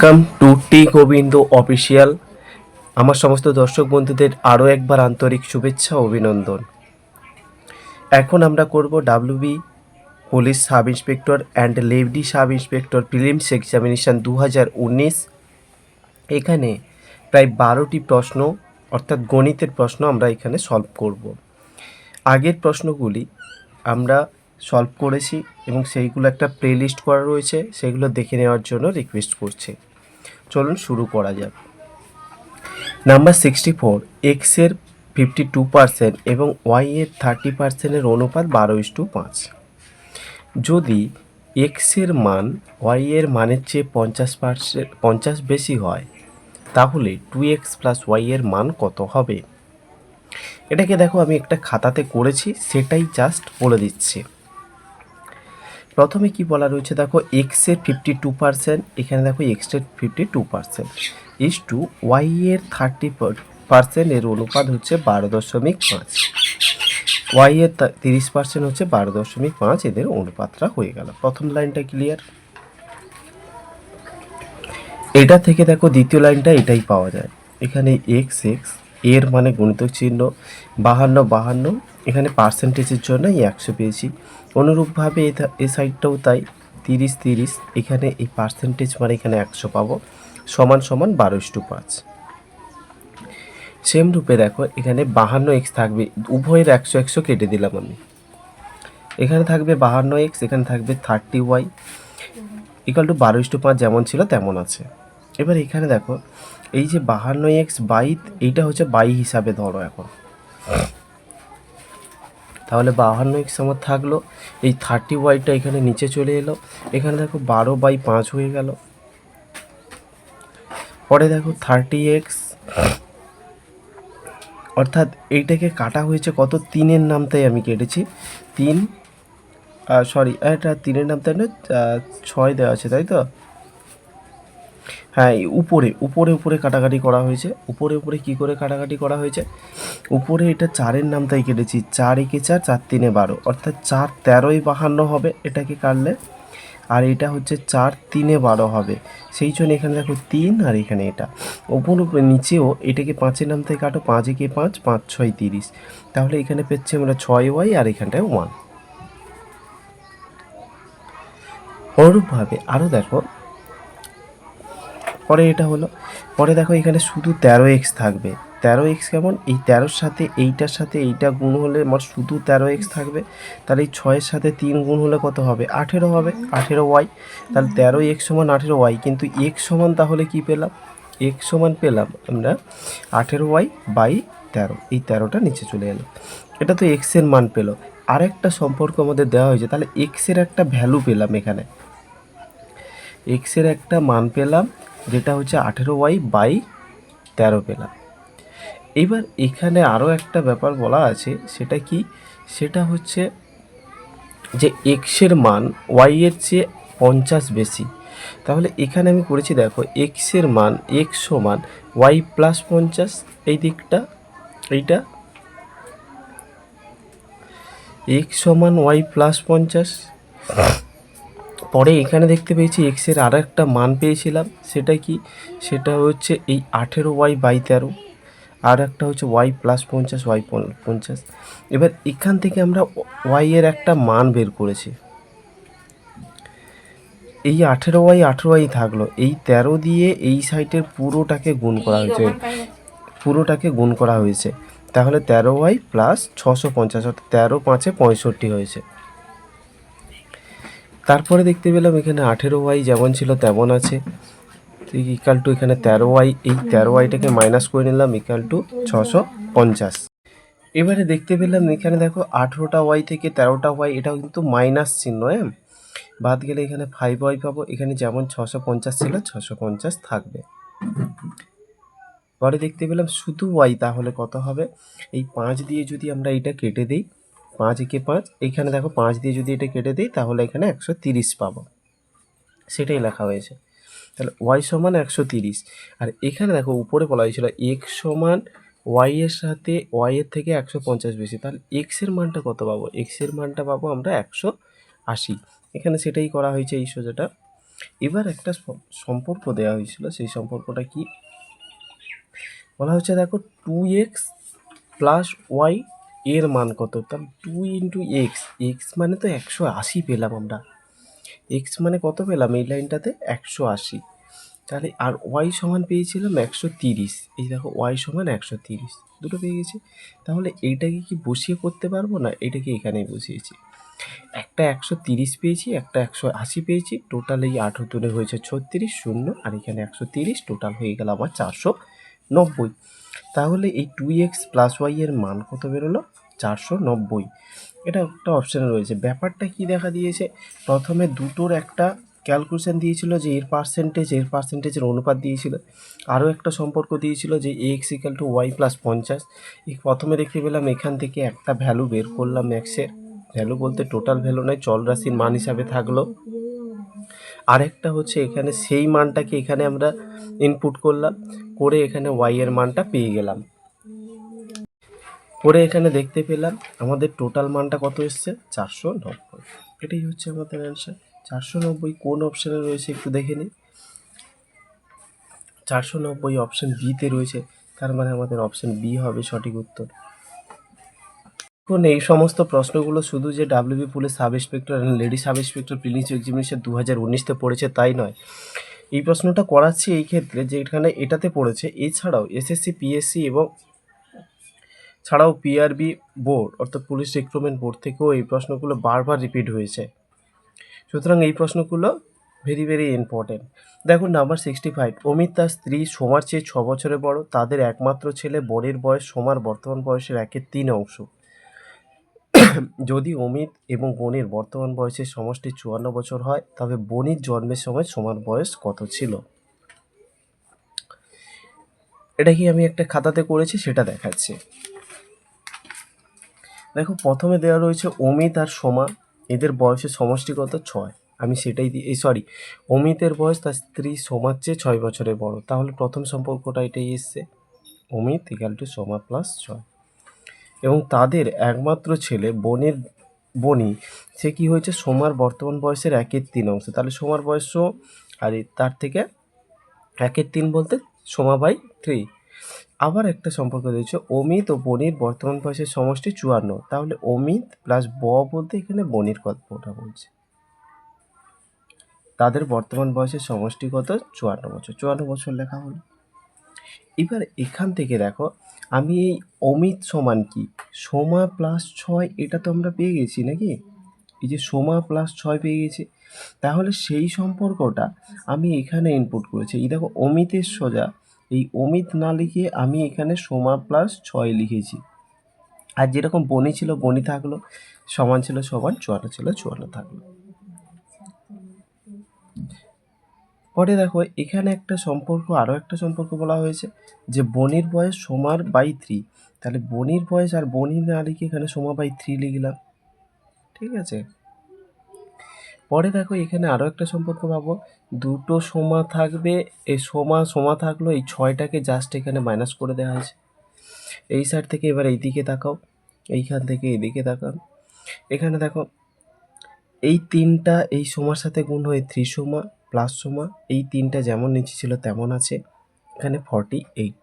Welcome to T Gobinda official. আমার সমস্ত দর্শক বন্ধুদের আরও একবার আন্তরিক শুভেচ্ছা ও অভিনন্দন। এখন আমরা করব WB police sub inspector and lady sub inspector prelims examination 2019। এখানে প্রায় 12টি প্রশ্ন অর্থাৎ গণিতের প্রশ্ন আমরা এখানে সলভ করব। আগের প্রশ্নগুলি আমরা সলভ করেছি এবং সেইগুলো একটা প্লে লিস্ট করা রয়েছে, সেগুলো দেখে নেওয়ার জন্য রিকোয়েস্ট করছি। চলুন শুরু করা যাক। নাম্বার 64, এক্সের 52% এবং ওয়াইয়ের 30%-এর অনুপাত 12:5। যদি এক্সের মান ওয়াইয়ের মানের চেয়ে 50 বেশি হয় তাহলে 2x প্লাস ওয়াইয়ের মান কত হবে? এটাকে দেখো আমি একটা খাতাতে করেছি, সেটাই জাস্ট বলে দিচ্ছি। প্রথমে কি বলা রয়েছে দেখো, এক্সের 52%, এখানে দেখো এক্সের 52% ইস টু ওয়াইয়ের 30%, এর অনুপাত হচ্ছে 12.5। ওয়াইয়ের 30% হচ্ছে 12.5, এদের অনুপাতটা হয়ে গেল। প্রথম লাইনটা ক্লিয়ার। এটা থেকে দেখো দ্বিতীয় লাইনটা এটাই পাওয়া যায়। এখানে এক্স এক্স এর মানে গুণিতক চিহ্ন, 52, এখানে পার্সেন্টেজের জন্য এই 100 পেয়েছি। অনুরূপভাবে এই সাইডটাও তাই, 30, এখানে এই পার্সেন্টেজ মানে এখানে 100 পাবো, সমান সমান 12:5। সেম রূপে দেখো এখানে 52x থাকবে, উভয়ের 100 কেটে দিলাম আমি। এখানে থাকবে 52x, এখানে থাকবে 30y ইকুয়াল টু 12:5, যেমন ছিল তেমন আছে। এবার এখানে দেখো এই যে 52x বাই, এইটা হচ্ছে বাই হিসাবে ধরো এখন, তাহলে 52x আমার থাকলো, এই 30yটা এখানে নিচে চলে এলো, এখানে দেখো 12/5 হয়ে গেল। পরে দেখো 30x, অর্থাৎ এইটাকে কাটা হয়েছে কত, 3-এর নামটাই আমি কেটেছি, 3 সরি এটা 3-এর নামটাই না, 6 দেওয়া আছে তাই তো। হ্যাঁ, উপরে উপরে উপরে কাটাকাটি করা হয়েছে। উপরে উপরে কী করে কাটাকাটি করা হয়েছে, উপরে এটা 4-এর নামটাই কেটেছি, 4 একে 4, 4 3-এ 12, অর্থাৎ 4 13-ই 52 হবে এটাকে কাটলে, আর এটা হচ্ছে 4 3-এ 12 হবে। সেই জন্য এখানে দেখো 3, আর এখানে এটা ওপর উপরে নিচেও এটাকে 5-এর নাম থেকে কাটো, 5 একে 5, 5 6 30, তাহলে এখানে পেচ্ছি আমরা 6y, আর এখানটায় 1। অনুরূপভাবে আরও দেখো, পরে এটা হলো, পরে দেখো এখানে শুধু 13x থাকবে। 13x কেমন, এই 13-র সাথে এইটার সাথে এইটা গুণ হলে আমার শুধু 13x থাকবে, তাহলে এই 6-এর সাথে 3 গুণ হলে কত হবে, 18 হবে, 18y। তাহলে 13x সমান 18y, কিন্তু x সমান তাহলে কি পেলাম, x সমান পেলাম আমরা 18y/13, এই 13টা নিচে চলে এলো। এটা তো x এর মান পেলো। আরেকটা সম্পর্ক আমাদের দেওয়া হয়েছে, তাহলে x এর একটা ভ্যালু পেলাম, এখানে x এর একটা মান পেলাম, যেটা হচ্ছে 18y/13 পেলাম। এবার এখানে আরও একটা ব্যাপার বলা আছে, সেটা কি, সেটা হচ্ছে যে x এর মান y এর চেয়ে 50 বেশি। তাহলে এখানে আমি করেছি দেখো, x এর মান x সমান y+50, এই দিকটা এইটা x সমান y+50। পরে এখানে দেখতে পেয়েছি এক্স এর আর একটা মান পেয়েছিলাম, সেটা কি, সেটা হচ্ছে এই 18y/13, আর একটা হচ্ছে y+50, y+50। এবার এখান থেকে আমরা y এর একটা মান বের করেছি, এই 18y থাকলো, এই 13 দিয়ে এই সাইডের পুরোটাকে গুণ করা হয়েছে, তাহলে 13y প্লাস 650, অর্থাৎ 13 5-এ 65 হয়েছে। তারপরে দেখতে পেলাম এখানে 18y যেমন ছিল তেমন আছে, ইকাল টু এখানে 13y, এই 13yটাকে মাইনাস করে নিলাম, ইকাল টু 650। এবারে দেখতে পেলাম এখানে দেখো 18টা ওয়াই থেকে 13টা ওয়াই, এটাও কিন্তু মাইনাস চিহ্ন, বাদ গেলে এখানে 5y পাবো, এখানে যেমন 650 ছিল 650 থাকবে। পরে দেখতে পেলাম শুধু ওয়াই, তাহলে কত হবে, এই 5 দিয়ে যদি আমরা এটা কেটে দিই, 5 একে 5, এইখানে দেখো 5 দিয়ে যদি এটা কেটে দিই তাহলে এখানে 130 পাবো, সেটাই লেখা হয়েছে। তাহলে ওয়াই সমান 130, আর এখানে দেখো উপরে বলা হয়েছিল এক্স সমান ওয়াই এর সাথে ওয়াই এর থেকে 150 বেশি, তাহলে এক্স এর মানটা কত পাবো, এক্স এর মানটা পাবো আমরা 180। এখানে সেটাই করা হয়েছে এই সোজাটা। এবার একটা সম্পর্ক দেওয়া হয়েছিল, সেই সম্পর্কটা কি বলা হচ্ছে, দেখো 2x প্লাস ওয়াই এর মান কত, তাহলে 2 × এক্স মানে তো 180 পেলাম আমরা। এক্স মানে কত পেলাম এই লাইনটাতে 180, তাহলে আর ওয়াই সমান পেয়েছিলাম 130। এই দেখো ওয়াই সমান 130, দুটো পেয়ে গেছি। তাহলে এইটাকে কি বসিয়ে করতে পারবো না, এটাকে এখানেই বসিয়েছি। একটা 130 পেয়েছি, একটা 180 পেয়েছি, টোটাল এই 18 দুনে হয়েছে 36 শূন্য, আর এখানে 130, টোটাল হয়ে গেল আমার 490। তাহলে এই 2x প্লাস ওয়াই এর মান কত বেরোলো, 490। এটা একটা অপশানে রয়েছে। ব্যাপারটা কি দেখা দিয়েছে, প্রথমে দুটোর একটা ক্যালকুলেশন দিয়েছিল যে এর পার্সেন্টেজের অনুপাত দিয়েছিল, আরও একটা সম্পর্ক দিয়েছিল যে x equal to y plus 50। প্রথমে দেখতে পেলাম এখান থেকে একটা ভ্যালু বের করলাম, এক্সের ভ্যালু বলতে টোটাল ভ্যালু নয়, চল রাশির মান হিসাবে থাকলো। আরেকটা হচ্ছে এখানে সেই মানটাকে এখানে আমরা ইনপুট করলাম, করে এখানে ওয়াই এর মানটা পেয়ে গেলাম। করে এখানে দেখতে পেলাম আমাদের টোটাল মানটা কত এসছে, 490। এটাই হচ্ছে আমাদের অ্যান্সার। 490 কোন অপশানে রয়েছে একটু দেখে নিই। 490 অপশান বিতে রয়েছে, তার মানে আমাদের অপশান বি হবে সঠিক উত্তর। এখন এই সমস্ত প্রশ্নগুলো শুধু যে WB police sub inspector and lady sub inspector prelims examination 2019-তে পড়েছে তাই নয়, এই প্রশ্নটা করাচ্ছি এই ক্ষেত্রে যে এখানে এটাতে পড়েছে। এছাড়াও এসএসসি, পিএসসি এবং ছাড়াও পিআরবি বোর্ড অর্থাৎ পুলিশ রিক্রুটমেন্ট বোর্ড থেকেও এই প্রশ্নগুলো বারবার রিপিট হয়েছে। সুতরাং এই প্রশ্নগুলো ভেরি ভেরি ইম্পর্টেন্ট। দেখুন নাম্বার 65, অমিত তার স্ত্রী সোমার চেয়ে 6 বছরের বড়, তাদের একমাত্র ছেলে বনির বয়স সোমার বর্তমান বয়সের 1/3 অংশ। যদি অমিত এবং বনির বর্তমান বয়সের সমষ্টি 54 বছর হয়, তবে বনির জন্মের সময় সোমার বয়স কত ছিল? এটা কি আমি একটা খাতাতে করেছি সেটা দেখাচ্ছি। দেখো প্রথমে দেওয়া রয়েছে অমিত আর সোমা, এদের বয়সের সমষ্টি কত, 6। আমি সেটাই অমিতের বয়স তার স্ত্রী সোমার চেয়ে 6 বছরের বড়, তাহলে প্রথম সম্পর্কটা এটাই এসছে, Amit equal to Soma plus 6। এবং তাদের একমাত্র ছেলে বনি, সে কি হয়েছে, সোমার বর্তমান বয়সের 1/3 অংশ, তাহলে সোমার বয়সও আর তার থেকে 1/3 বলতে সোমা বাই 3। আবার একটা সম্পর্ক রয়েছে, অমিত ও বনির বর্তমান বয়সের সমষ্টি 54, তাহলে অমিত প্লাস বলতে এখানে বনির গল্পটা বলছে, তাদের বর্তমান বয়সের সমষ্টি কত, 54 বছর। 54 বছর লেখা হলো। এবার এখান থেকে দেখো আমি এই অমিত সমান কি, সোমা প্লাস 6, এটা তো আমরা পেয়ে গেছি নাকি, এই যে সোমা প্লাস 6 পেয়ে গেছি, তাহলে সেই সম্পর্কটা আমি এখানে ইনপুট করেছি। এই দেখো অমিতের সোজা এই অমিত না লিখে আমি এখানে সোমা প্লাস 6 লিখেছি, আর যেরকম বনি ছিল বনি থাকলো, সমান ছিল সমান, 54 ছিল 54 থাকলো। পরে দেখো এখানে একটা সম্পর্ক, আরও একটা সম্পর্ক বলা হয়েছে যে বনির বয়স সোমার বাই 3, তাহলে বনির বয়স আর বনি না লিখে এখানে সোমা বাই 3 লিখলাম, ঠিক আছে। পরে দেখো এখানে আরও একটা সম্পর্ক পাবো, দুটো সোমা থাকবে, এই সোমা থাকলো, এই 6টাকে জাস্ট এখানে মাইনাস করে দেওয়া হয়েছে। এই সাইড থেকে এবার এইদিকে তাকাও, এইখান থেকে এইদিকে তাকাও, এখানে দেখো এই 3টা এই সোমার সাথে গুণ হয়ে 3 সোমা প্লাস সোমা, এই 3টা যেমন নিচে ছিল তেমন আছে, এখানে 48,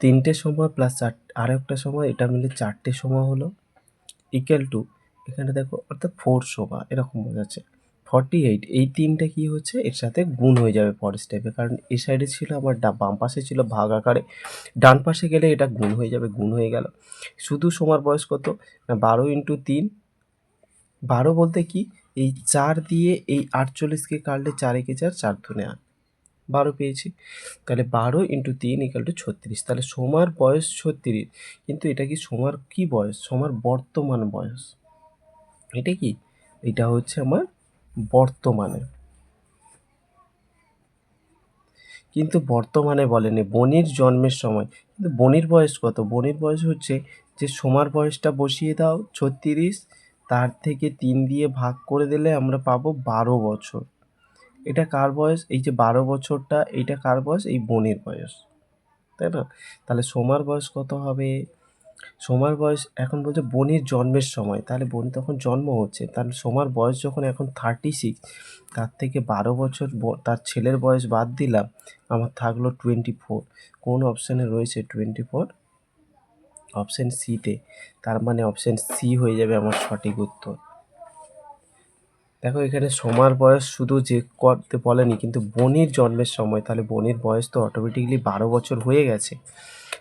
3টে সোমা প্লাস আর একটা সোমা, এটা মিলে 4টে সোমা হলো, ইকুয়াল টু এখানে দেখো অর্থাৎ 4 সোমা, এরকম বোঝাচ্ছে 48। এই 3টা কি হচ্ছে, এর সাথে গুণ হয়ে যাবে পরের স্টেপে, কারণ এই সাইডে ছিল আমার বাম পাশে ছিল ভাগ আকারে, ডান পাশে গেলে এটা গুণ হয়ে যাবে, গুণ হয়ে গেল। শুধু সোমার বয়স কত না 12 × 3, 12 বলতে কি, এই 4 দিয়ে এই 48কে কাটলে 4 একে 4, 4 দুনে 8, 12 পেয়েছি। তাহলে 12 × 3 = 36, তাহলে সোমার বয়স 36, কিন্তু এটা কি সোমার কি বয়স, সোমার বর্তমান বয়স, এটা কি, এটা হচ্ছে আমার বর্তমানে, কিন্তু বর্তমানে বলেনি, বনির জন্মের সময়। কিন্তু বনির বয়স কত, বনির বয়স হচ্ছে যে সোমার বয়সটা বসিয়ে দাও 36, তার থেকে 3 দিয়ে ভাগ করে দিলে আমরা পাবো 12 বছর। এটা কার বয়স, এই যে 12 বছরটা, এইটা কার বয়স, এই বনির বয়স, তাই না। তাহলে সোমার বয়স কত হবে, সোমার বয়স এখন বলছে বনির জন্মের সময়, তাহলে বনি তখন জন্ম হচ্ছে, তাহলে সোমার বয়স যখন এখন 36, তার থেকে 12 বছর তার ছেলের বয়স বাদ দিলাম, আমার থাকলো 24। কোন অপশানে রয়েছে 24? অপশান সিতে। তার মানে অপশান সি হয়ে যাবে আমার সঠিক উত্তর। দেখো এখানে সোমার বয়স শুধু যে করতে বলেনি, কিন্তু বনির জন্মের সময়, তাহলে বনির বয়স তো অটোমেটিকলি 12 বছর হয়ে গেছে।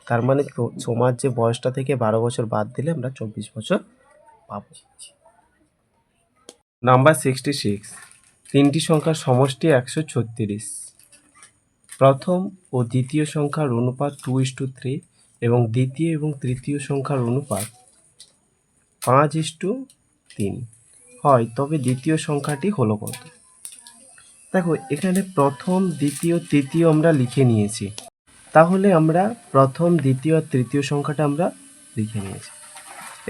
তার মানে সোমার যে বয়সটা থেকে 12 বছর বাদ দিলে আমরা 24 বছর পাবো। নাম্বার 66, তিনটি সংখ্যার সমষ্টি 136। প্রথম ও দ্বিতীয় সংখ্যার অনুপাত 2:3 এবং দ্বিতীয় এবং তৃতীয় সংখ্যার অনুপাত 5:3 হয়, তবে দ্বিতীয় সংখ্যাটি হলো কত? দেখো এখানে প্রথম, দ্বিতীয়, তৃতীয় আমরা লিখে নিয়েছি, তাহলে আমরা প্রথম, দ্বিতীয় আর তৃতীয় সংখ্যাটা আমরা লিখে নিয়েছি।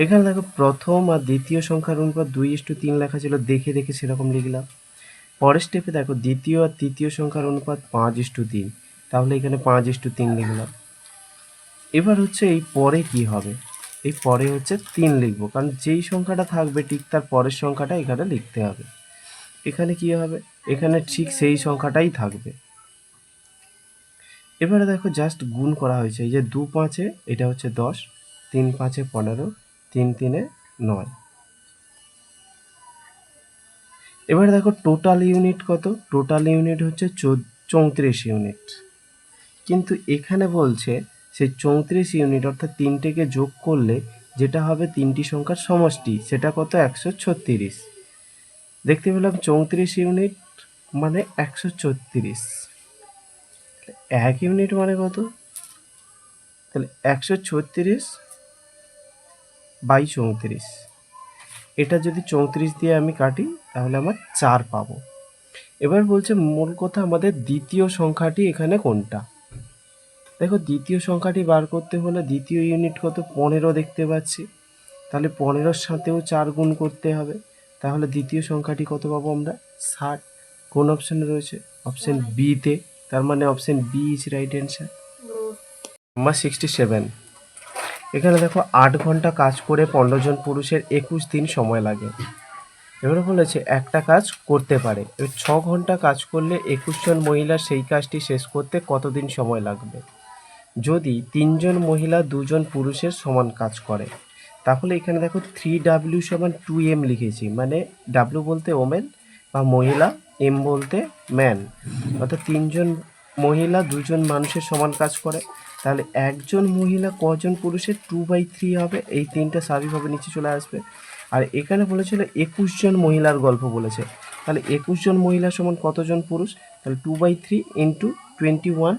এখানে দেখো প্রথম আর দ্বিতীয় সংখ্যার অনুপাত 2:3 লেখা ছিল, দেখে দেখে সেরকম লিখলাম। পরের স্টেপে দেখো দ্বিতীয় আর তৃতীয় সংখ্যার অনুপাত 5:3, তাহলে এখানে 5:3 লিখলাম। এবার হচ্ছে এই পরে কি হবে, এই পরে হচ্ছে 3 লিখবো, কারণ যেই সংখ্যাটা থাকবে ঠিক তার পরের সংখ্যাটা এখানে লিখতে হবে। এখানে কি হবে, এখানে ঠিক সেই সংখ্যাটাই থাকবে। এবারে দেখো জাস্ট গুণ করা হয়েছে, এই যে 2 5-এ এটা হচ্ছে 10, 3 5-এ 15, 3 3-এ 9। এবারে দেখো টোটাল ইউনিট কত, টোটাল ইউনিট হচ্ছে 34 ইউনিট, কিন্তু এখানে বলছে সেই 34 ইউনিট অর্থাৎ তিনটেকে যোগ করলে যেটা হবে তিনটি সংখ্যার সমষ্টি, সেটা কত, 136। দেখতে পেলাম 34 ইউনিট মানে 136, 1 ইউনিট মানে কত, তাহলে 136/34, এটা যদি 34 দিয়ে আমি কাটি তাহলে আমার 4 পাবো। এবার বলছে মূল কথা আমাদের দ্বিতীয় সংখ্যাটি এখানে কোনটা। দেখো দ্বিতীয় সংখ্যাটি বার করতে হলে দ্বিতীয় ইউনিট কত, 15 দেখতে পাচ্ছি, তাহলে 15-র সাথেও 4 গুণ করতে হবে, তাহলে দ্বিতীয় সংখ্যাটি কত পাবো আমরা, 60। কোন অপশানে রয়েছে, অপশান বিতে, তার মানে option B is right answer. Number 67, এখানে দেখো 8 ঘন্টা কাজ করে 15 জন পুরুষের 21 দিন সময় লাগে। এবারে বলেছে একটা কাজ করতে পারে, 6 ঘন্টা কাজ করলে 21 জন মহিলার সেই কাজটি শেষ করতে কতদিন সময় লাগবে যদি 3 জন মহিলা 2 জন পুরুষের সমান কাজ করে। তাহলে এখানে দেখো 3W = 2M লিখেছি, মানে W বলতে ওমেন বা মহিলা, M বলতে ম্যান, অর্থাৎ 3 জন মহিলা 2 জন মানুষের সমান কাজ করে, তাহলে একজন মহিলা কজন পুরুষের 2/3 হবে, এই 3টা স্বাভাবিকভাবে নিচে চলে আসবে। আর এখানে বলেছিল 21 জন মহিলার গল্প বলেছে, তাহলে 21 জন মহিলা সমান কতজন পুরুষ, তাহলে 2/3 × 21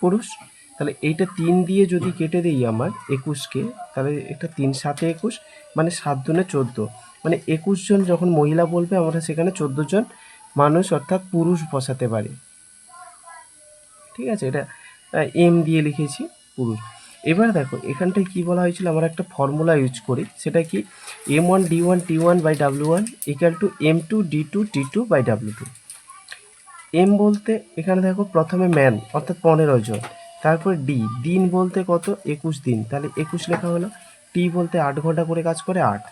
পুরুষ। তাহলে এইটা 3 দিয়ে যদি কেটে দিই আমার 21-কে, তাহলে এটা 3 7 21, মানে 7 দুনে 14, মানে 21 জন যখন মহিলা বলবে আমরা সেখানে 14 জন মানুষ অর্থাৎ পুরুষ বসাতে পারি। ঠিক আছে, এটা এম দিয়ে লিখেছি পুরুষ। এবার দেখো এখানটায় কি বলা হয়েছিল, আমরা একটা ফর্মুলা ইউজ করি, সেটা কি, M1 D1 T1/W1 = M2 D2 T2/W2। M বলতে এখানে দেখো প্রথমে ম্যান অর্থাৎ 15 জন, তারপরে দিন বলতে কত, 21 দিন, তাহলে 21 লেখা হলো। টি বলতে 8 ঘন্টা করে কাজ করে 8,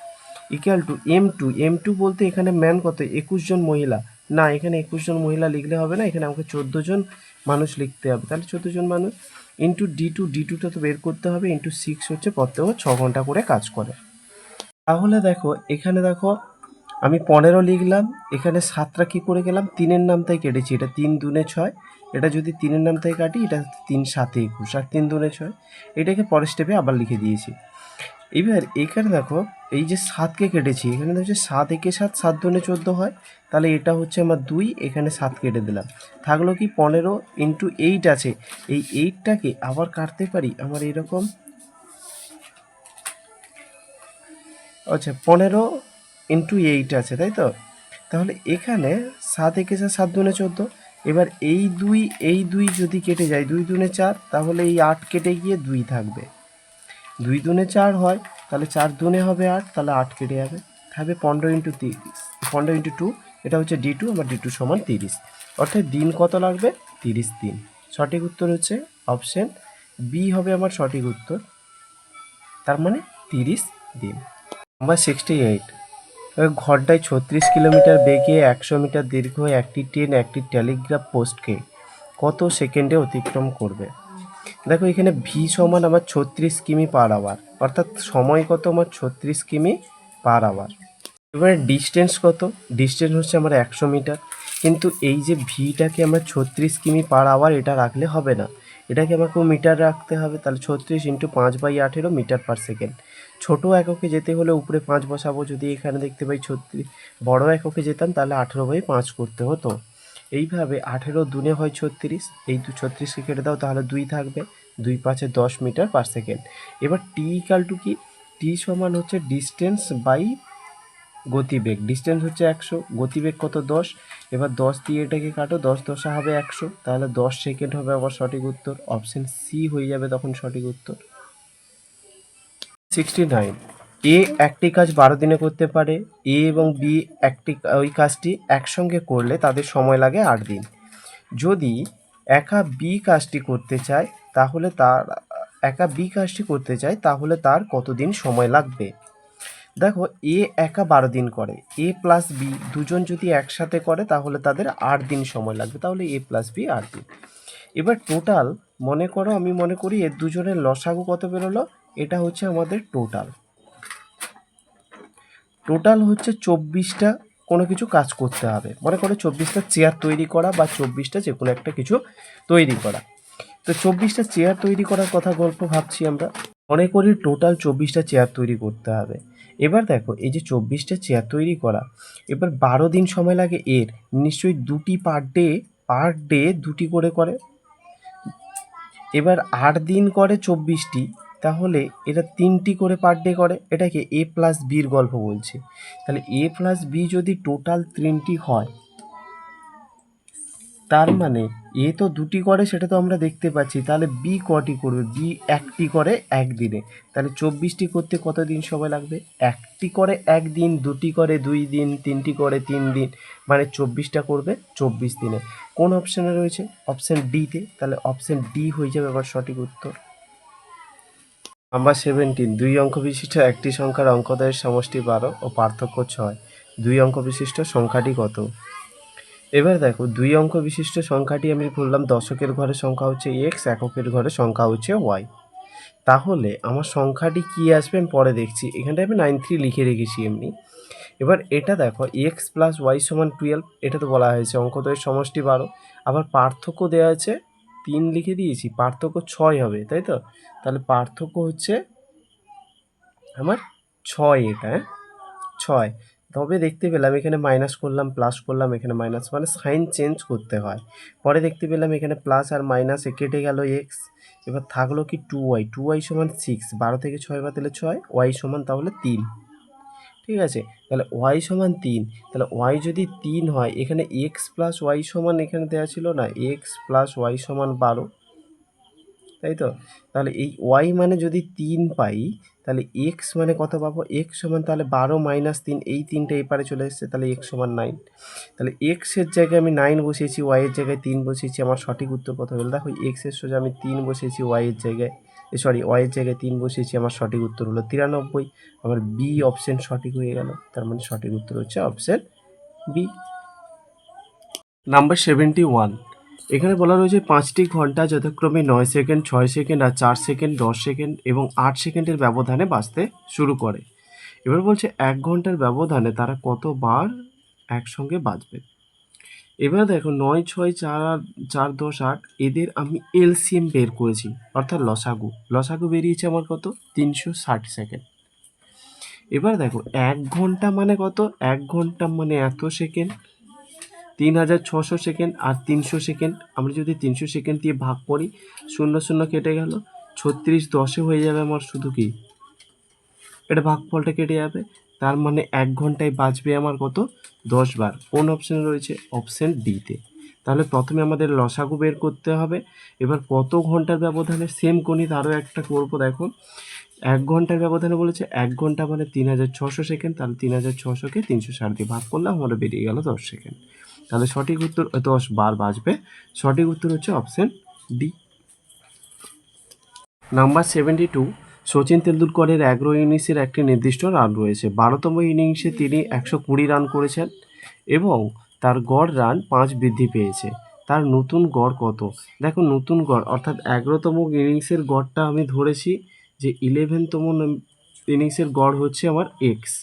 M2 বলতে এখানে ম্যান কত, 21 জন মহিলা, না এখানে 21 জন মহিলা লিখলে হবে না, এখানে আমাকে 14 জন মানুষ লিখতে হবে, তাহলে 14 জন মানুষ ইন্টু D2টা তো বের করতে হবে, ইন্টু 6 হচ্ছে প্রত্যেক 6 ঘন্টা করে কাজ করে। তাহলে দেখো এখানে দেখো আমি 15 লিখলাম, এখানে 7টা কী করে গেলাম, 3-এর নামটাই কেটেছি, এটা 3 দুনে 6, এটা যদি 3-এর নামটাই কাটি এটা 3 7 21 আর 3 দুনে 6, এটাকে পরের স্টেপে আবার লিখে দিয়েছি। এবার এখানে দেখো এই যে 7কে কেটেছি, এখানে দেখো 7 একে 7, 7 দুনে 14 হয়, তাহলে এটা হচ্ছে আমার 2, এখানে 7 কেটে দিলাম, থাকলো কি 15 × 8 আছে, এই 8টাকে আবার কাটতে পারি আমার এরকম, আচ্ছা 15 × 8 আছে তাই তো, তাহলে এখানে 7 একে 7, 7 দুনে 14, এবার এই দুই যদি কেটে যায় 2 দুনে 4, তাহলে এই 8 কেটে গিয়ে 2 থাকবে, 2 দুনে 4 হয়, তাহলে 4 দুনে হবে 8, তাহলে 8 কেটে যাবে, থাকবে 15 × 30, 15 × 2, এটা হচ্ছে D2, আমার D2 = 30, অর্থাৎ দিন কত লাগবে, 30 দিন। সঠিক উত্তর হচ্ছে অপশন বি হবে আমার সঠিক উত্তর। তার মানে 30 দিন। নাম্বার 68, ঘন্টায় 36 কিলোমিটার বেগে 100 মিটার দীর্ঘ একটি ট্রেন একটি টেলিগ্রাফ পোস্টকে কত সেকেন্ডে অতিক্রম করবে? দেখো এখানে ভি সমান আমার 36 কিমি পার আওয়ার, অর্থাৎ সময় কত আমার 36 কিমি পার আওয়ার। এবারে ডিস্টেন্স কত? ডিস্টেন্স হচ্ছে আমার 100 মিটার, কিন্তু এই যে ভিটাকে আমার 36 কিমি পার আওয়ার এটা রাখলে হবে না, এটাকে আমাকে মিটার রাখতে হবে। তাহলে 36 ইন্টু 5/18 মিটার পার সেকেন্ড। ছোটো এককে যেতে হলে উপরে 5 বসাবো, যদি এখানে দেখতে পাই 36, বড় এককে যেতাম তাহলে 18/5 করতে হতো। এইভাবে 18 দুনে হয় 36, এই 36কে কেটে দাও তাহলে 2 থাকবে, 2 5 10 মিটার পার সেকেন্ড। এবার টি ইকাল টু কি? টি সমান হচ্ছে ডিস্টেন্স বাই গতিবেগ। ডিস্টেন্স হচ্ছে 100, গতিবেগ কত? 10। এবার 10 দিয়ে এটাকে কাটো, 10 10 হবে 100, তাহলে 10 সেকেন্ড হবে আমার সঠিক উত্তর। অপশন সি হয়ে যাবে তখন সঠিক উত্তর। 69, এ একটি কাজ 12 দিনে করতে পারে, এ এবং বি ওই কাজটি একসঙ্গে করলে তাদের সময় লাগে 8 দিন। যদি একা বি কাজটি করতে চায় তাহলে তার কতদিন সময় লাগবে? দেখো এ একা 12 দিন করে, এ প্লাস বি দুজন যদি একসাথে করে তাহলে তাদের 8 দিন সময় লাগবে, তাহলে এ প্লাস বি 8 দিন। এবার টোটাল আমি মনে করি এর দুজনের লসাগু কত বেরোলো, এটা হচ্ছে আমাদের টোটাল হচ্ছে 24টা কোনো কিছু কাজ করতে হবে। মনে করো 24টা চেয়ার তৈরি করা বা 24টা যে কোনো একটা কিছু তৈরি করা। তো 24টা চেয়ার তৈরি করার কথা গল্প ভাবছি আমরা, মনে করি টোটাল 24টা চেয়ার তৈরি করতে হবে। এবার দেখো এই যে 24টা চেয়ার তৈরি করা, এবার 12 দিন সময় লাগে এর, নিশ্চয়ই দুটি পার ডে দুটি করে। এবার 8 দিন করে 24টি, তাহলে এটা 3টি করে পার ডে করে। এটাকে এ প্লাস বির গল্প বলছে। তাহলে এ প্লাস বি যদি টোটাল 3টি হয়, তার মানে এ তো 2টি করে সেটা তো আমরা দেখতে পাচ্ছি, তাহলে বি কটি করবে? বি 1টি করে একদিনে। তাহলে 24টি করতে কত দিন সময় লাগবে? 1টি করে 1 দিন, 2টি করে 2 দিন, 3টি করে 3 দিন, মানে 24টা করবে 24 দিনে। কোন অপশানে রয়েছে? অপশান ডিতে। তাহলে অপশান ডি হয়ে যাবে আবার সঠিক উত্তর। নাম্বার 17, 2 অঙ্ক বিশিষ্ট একটি সংখ্যার অঙ্কদ্বয়ের সমষ্টি 12 ও পার্থক্য 6, 2 অঙ্ক বিশিষ্ট সংখ্যাটি কত? এবার দেখো 2 অঙ্ক বিশিষ্ট সংখ্যাটি আমি বললাম দশকের ঘরের সংখ্যা হচ্ছে এক্স, এককের ঘরের সংখ্যা হচ্ছে ওয়াই। তাহলে আমার সংখ্যাটি কি আসবে আমি পরে দেখছি, এখানটায় আমি 93 লিখে রেখেছি এমনি। এবার এটা দেখো এক্স প্লাস ওয়াই সমান 12, এটা তো বলা হয়েছে অঙ্কদ্বয়ের সমষ্টি 12। আবার পার্থক্য দেওয়া আছে 3 লিখে দিয়েছি, পার্থক্য 6 হবে, তাই তো? তাহলে পার্থক্য হচ্ছে আমার 6, এটা 6। তবে দেখতে পেলাম এখানে মাইনাস করলাম, প্লাস করলাম, এখানে মাইনাস, মানে সাইন চেঞ্জ করতে হয়। পরে দেখতে পেলাম এখানে প্লাস আর মাইনাসে কেটে গেল এক্স, এবার থাকলো কি 2y সমান 6, 12 থেকে 6 বাতিলে 6, ওয়াই সমান তাহলে 3। ঠিক আছে, তাহলে ওয়াই সমান 3, তাহলে ওয়াই যদি 3 হয়, এখানে এক্স প্লাস ওয়াই সমান এখানে দেওয়া ছিল না, এক্স প্লাস ওয়াই সমান 12, তাই তো? তাহলে এই ওয়াই মানে যদি 3 পাই, তাহলে এক্স মানে কত পাবো? এক্স সমান তাহলে 12 মাইনাস 3, এই 3টা এপারে চলে এসেছে, তাহলে এক্স সমান 9। তাহলে এক্সের জায়গায় আমি 9 বসিয়েছি, ওয়াইয়ের জায়গায় 3 বসিয়েছি, আমার সঠিক উত্তর কত হলো? দেখো এক্সের সোজা আমি 3 বসিয়েছি, ওয়াইয়ের জায়গায় ওয়াইয়ের জায়গায় 3 বসিয়েছি, আমার সঠিক উত্তর হলো 93। আমার বি অপশন সঠিক হয়ে গেল, তার মানে সঠিক উত্তর হচ্ছে অপশন বি। নাম্বার 71, এখানে বলা রয়েছে 5টি ঘন্টা যথাক্রমে 9 সেকেন্ড, 6 সেকেন্ড আর 4 সেকেন্ড, 10 সেকেন্ড এবং 8 সেকেন্ডের ব্যবধানে বাজতে শুরু করে। এবার বলছে 1 ঘন্টার ব্যবধানে তারা কতবার একসঙ্গে বাজবে? এবার দেখো 9 6 4 আর 4 10 8, এদের আমি এলসিএম বের করেছি, অর্থাৎ লসাগু বেরিয়েছে আমার কত? 360 সেকেন্ড। এবার দেখো 1 ঘন্টা মানে কত? 1 ঘন্টা মানে এত সেকেন্ড, 3600 সেকেন্ড আর 300 সেকেন্ড। আমরা যদি 300 সেকেন্ড দিয়ে ভাগ করি, 0 0 কেটে গেল, 36 10-এ হয়ে যাবে আমার শুধু কি এটা ভাগফলটা কেটে যাবে, তার মানে 1 ঘন্টায় বাজবে আমার কত? 10 বার। কোন অপশানে রয়েছে? অপশান ডিতে। তাহলে প্রথমে আমাদের লসাগু বের করতে হবে। এবার কত ঘন্টার ব্যবধানে, সেম গণিত আরও একটা করবো। দেখো 1 ঘন্টার ব্যবধানে বলেছে, 1 ঘন্টা মানে 3600 সেকেন্ড, তাহলে 3600-কে 360 দিয়ে ভাগ করলে আমরা বেরিয়ে গেল 10 সেকেন্ড। তাহলে সঠিক উত্তর 10 বার বাজবে, সঠিক উত্তর হচ্ছে অপশান ডি। নাম্বার 72, সচিন তেন্ডুলকরের 11 ইনিংসের একটি নির্দিষ্ট রান রয়েছে। 12তম ইনিংসে তিনি 120 রান করেছেন এবং তার গড় রান 5 বৃদ্ধি পেয়েছে। তার নতুন গড় কত? দেখো নতুন গড় অর্থাৎ 11তম ইনিংসের গড়টা আমি ধরেছি যে 11তম ইনিংসের গড় হচ্ছে আমার এক্স।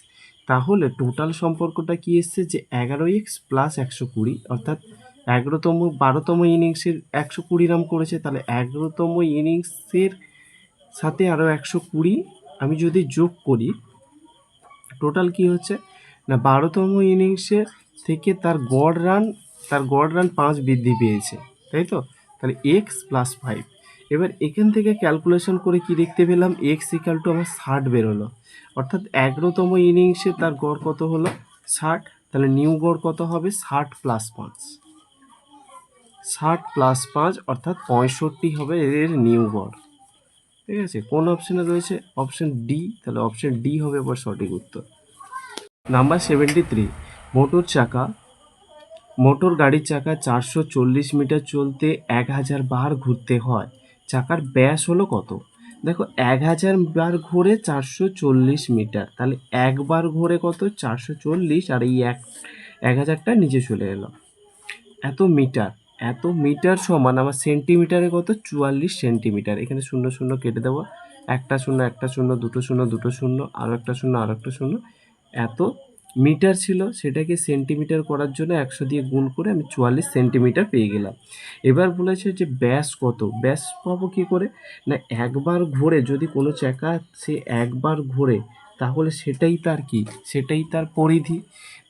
তাহলে টোটাল সম্পর্কটা কি এসছে যে 11x প্লাস 120 অর্থাৎ 12তম ইনিংসের 120 রান করেছে, তাহলে 11তম ইনিংসের সাথে আরও 120 আমি যদি যোগ করি টোটাল কি হচ্ছে না 12তম ইনিংসে থেকে তার গড় রান 5 বৃদ্ধি পেয়েছে, তাই তো? তাহলে এক্স প্লাস 5। এবার এখান থেকে ক্যালকুলেশন করে কি দেখতে পেলাম, এক্স ইকাল টু আমার 60 বেরোলো, অর্থাৎ 11তম ইনিংসে তার গড় কত হলো 60। তাহলে নিউ গড় কত হবে 60 প্লাস 5, 60 প্লাস 5 অর্থাৎ 65 হবে এর নিউ গড়। ঠিক আছে, কোন অপশানে রয়েছে? Option D. তাহলে অপশান ডি হবে এবার সঠিক উত্তর। নাম্বার 73, মোটর গাড়ির চাকা 440 মিটার চলতে 1000 বার ঘুরতে হয়, চাকার ব্যাস হলো কত? দেখো 1000 বার ঘুরে 440 মিটার, তাহলে একবার ঘুরে কত 440, আর এই 1000টা নিচে চলে এলো। এত মিটার সমান আমার সেন্টিমিটারে কত 44 সেন্টিমিটার। এখানে শূন্য শূন্য কেটে দেবো, একটা শূন্য একটা শূন্য, দুটো শূন্য দুটো শূন্য, আরও একটা শূন্য আরও একটা শূন্য। এত মিটার ছিল, সেটাকে সেন্টিমিটার করার জন্য 100 দিয়ে গুণ করে আমি 44 সেন্টিমিটার পেয়ে গেলাম। এবার বলেছে যে ব্যাস কত? ব্যাস পাবো কী করে? না একবার ঘোরে, যদি কোনো চাকা সে একবার ঘোরে তাহলে সেটাই তার কি, সেটাই তার পরিধি।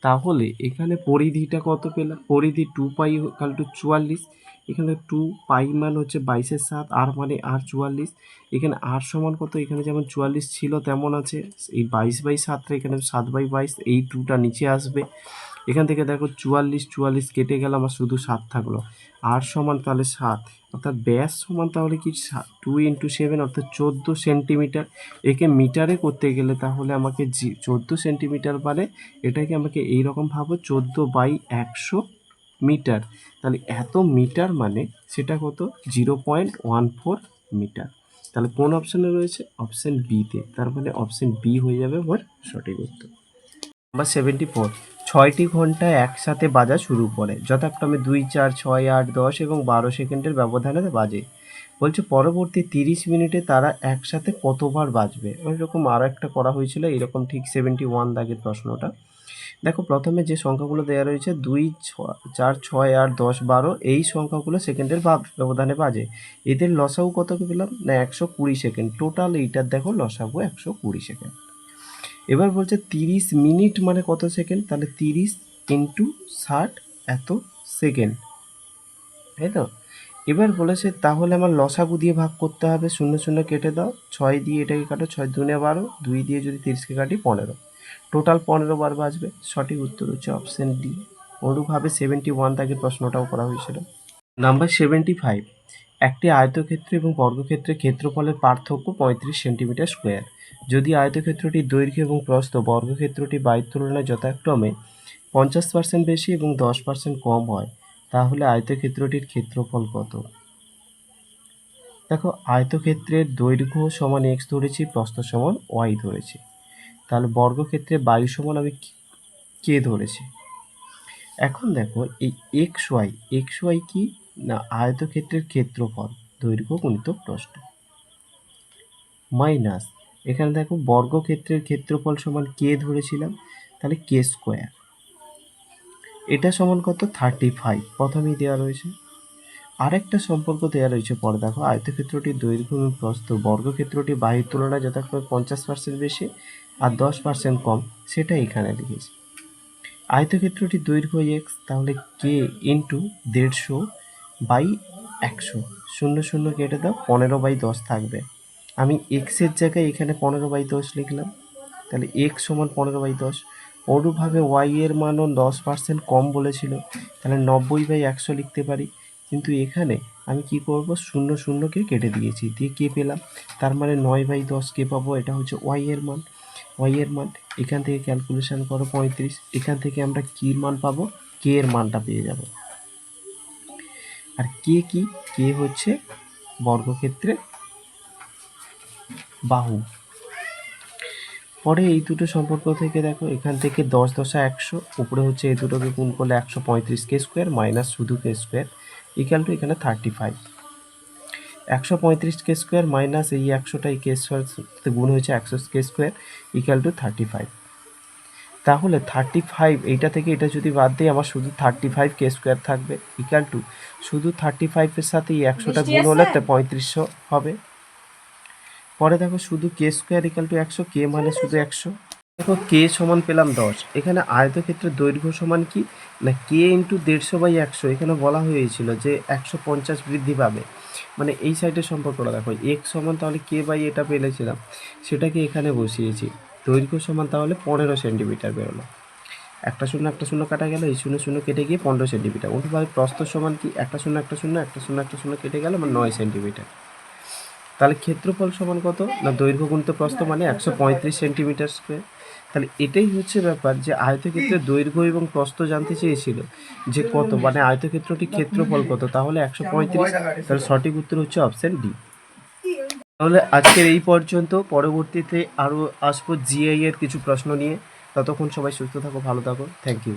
তাহলে এখানে পরিধিটা কত পেলাম? পরিধি 2 পাই ইকুয়াল টু 44। এখানে 2 পাই মান হচ্ছে 22/7, আর মানে আর 44। এখানে আর সমান কত? এখানে যেমন 44 ছিল তেমন আছে, এই 22/7টা এখানে 7/22, এই 2টা নিচে আসবে। এখান থেকে দেখো 44 কেটে গেল, আমার শুধু 7 থাকলো। আর সমান তাহলে 7, অর্থাৎ ব্যাস সমান তাহলে কি 2 × 7 অর্থাৎ 14 সেন্টিমিটার। একে মিটারে করতে গেলে তাহলে আমাকে 14 সেন্টিমিটার মানে এটাকে আমাকে এইরকম ভাবো 14/100 মিটার। তাহলে এত মিটার মানে সেটা কত 0.14 মিটার। তাহলে কোন অপশানে রয়েছে? অপশান বিতে। তার মানে অপশান বি হয়ে যাবে আমার সঠিক উত্তর। নাম্বার 74, 6টি ঘন্টা একসাথে বাজা শুরু করে, যথাক্রমে 2, 4, 6, 8, 10 এবং 12 সেকেন্ডের ব্যবধানে বাজে। বলছে পরবর্তী 30 মিনিটে তারা একসাথে কতবার বাজবে? ওইরকম আরও একটা করা হয়েছিল এরকম, ঠিক 71 দাগের প্রশ্নটা। দেখো প্রথমে যে সংখ্যাগুলো দেওয়া রয়েছে 2, 4, 6, 8, 10, 12, এই সংখ্যাগুলো সেকেন্ডের ব্যবধানে বাজে। এদের লসাগু কত পেলাম না 120 সেকেন্ড। টোটাল এইটার দেখো লসাগু 120 সেকেন্ড। এবার বলছে 30 মিনিট মানে কত সেকেন্ড? তাহলে 30 × 60 এত সেকেন্ড, তাই তো? এবার বলেছে তাহলে আমার লসাগু দিয়ে ভাগ করতে হবে, শূন্য শূন্য কেটে দাও, 6 দিয়ে এটাকে কাটো, 6 দুনে 12, 2 দিয়ে যদি 30কে কাটি 15, টোটাল 15 বার বাজবে। সঠিক উত্তর হচ্ছে অপশান ডি। অনুরূপভাবে 71 দাগের প্রশ্নটাও করা হয়েছিল। নাম্বার 75, একটি আয়তক্ষেত্র এবং বর্গক্ষেত্রের ক্ষেত্রফলের পার্থক্য 35 সেন্টিমিটার স্কোয়ার। যদি আয়তক্ষেত্রটির দৈর্ঘ্য এবং প্রস্থ বর্গক্ষেত্রটি বায়ুর তুলনায় যথাক্রমে 50% বেশি এবং 10% কম হয়, তাহলে আয়তক্ষেত্রটির ক্ষেত্রফল কত? দেখো আয়তক্ষেত্রের দৈর্ঘ্য সমান এক্স ধরেছি, প্রস্থ সমান ওয়াই ধরেছি, তাহলে বর্গক্ষেত্রে বায়ু সমান আমি কে ধরেছি। এখন দেখো এই এক্স ওয়াই কি না আয়তক্ষেত্রের ক্ষেত্রফল, দৈর্ঘ্য গুণিত প্রস্থ, মাইনাস এখানে দেখো বর্গক্ষেত্রের ক্ষেত্রফল সমান কে ধরেছিলাম, তাহলে কে স্কোয়ার। এটা সমান কত 35, প্রথমেই দেওয়া রয়েছে। আরেকটা সম্পর্ক দেওয়া রয়েছে পরে দেখো, আয়তক্ষেত্রটির দৈর্ঘ্য এবং প্রস্থ বর্গক্ষেত্রটি বায়ুর তুলনায় যথাক্রমে 50% বেশি আর 10% কম, সেটা এখানে লিখেছি। আয়তক্ষেত্রটির দৈর্ঘ্য এক্স, তাহলে কে ইন্টু 150/100, শূন্য শূন্য কেটে দাও, 15/10 থাকবে। আমি এক্সের জায়গায় এখানে 15/10 লিখলাম, তাহলে এক্স সমান 15/10। অনুরূপভাবে ওয়াই এর মানও 10% কম বলেছিল, তাহলে 90/100 লিখতে পারি। কিন্তু এখানে আমি কি করব, শূন্য শূন্যকে কেটে দিয়েছি, দিয়ে কে পেলাম, তার মানে 9/10 কে পাবো, এটা হচ্ছে ওয়াই এর মান। এখান থেকে ক্যালকুলেশন করো 35, এখান থেকে আমরা কি মান পাবো, কে এর মানটা পেয়ে যাব। আর কে কি, কে হচ্ছে বর্গক্ষেত্রে বাহু। পরে এই দুটো সম্পর্ক থেকে দেখো, এখান থেকে 10 10 100, উপরে হচ্ছে এই দুটোকে গুণ করলে 135 কে স্কোয়ার মাইনাস শুধু কে স্কোয়ার ইকুয়াল টু এখানে 35। 135 কে স্কোয়ার মাইনাস এই 100টাই কে স্কোয়ার গুণ হয়েছে 100 কে স্কোয়ার ইকুয়াল টু 35। তাহলে 35 এইটা থেকে এটা যদি বাদ দিই, আমার শুধু 35 কে স্কোয়ার থাকবে ইকুয়াল টু শুধু 35-এর সাথে এই 100টা গুণ হলে 3500 হবে। পরে দেখো শুধু কে স্কোয়ার ইকুয়াল টু 100, কে মানে শুধু 100। দেখো কে সমান পেলাম 10। এখানে আয়তক্ষেত্রের দৈর্ঘ্য সমান কি না, কে ইন্টু 150/100। এখানে বলা হয়েছিল যে 150 বৃদ্ধি পাবে, মানে এই সাইডের সম্পর্কটা দেখো, এক্স সমান তাহলে কে বাই এটা পেলেছিলাম, সেটাকে এখানে বসিয়েছি। দৈর্ঘ্য সমান তাহলে 15 সেন্টিমিটার বেরোলো। একটা শূন্য কাটা গেল, এই 0 0 কেটে গিয়ে 15 সেন্টিমিটার। অনুপাতে প্রস্থ সমান কি, একটা শূন্য কেটে গেল, মানে 9 সেন্টিমিটার। তাহলে ক্ষেত্রফল সমান কত না, দৈর্ঘ্য গুণিত প্রস্থ মানে 135 সেন্টিমিটার স্কোয়ার। তাহলে এটাই হচ্ছে ব্যাপার, যে আয়তক্ষেত্রের দৈর্ঘ্য এবং প্রস্থ জানতে চেয়েছিল যে কত, মানে আয়তক্ষেত্রটি ক্ষেত্রফল কত, তাহলে 135। তাহলে সঠিক উত্তর হচ্ছে অপশন ডি। তাহলে আজকের এই পর্যন্ত, পরবর্তীতে আরও আসবো জিআই এর কিছু প্রশ্ন নিয়ে। ততক্ষণ সবাই সুস্থ থাকো, ভালো থাকো, থ্যাংক ইউ।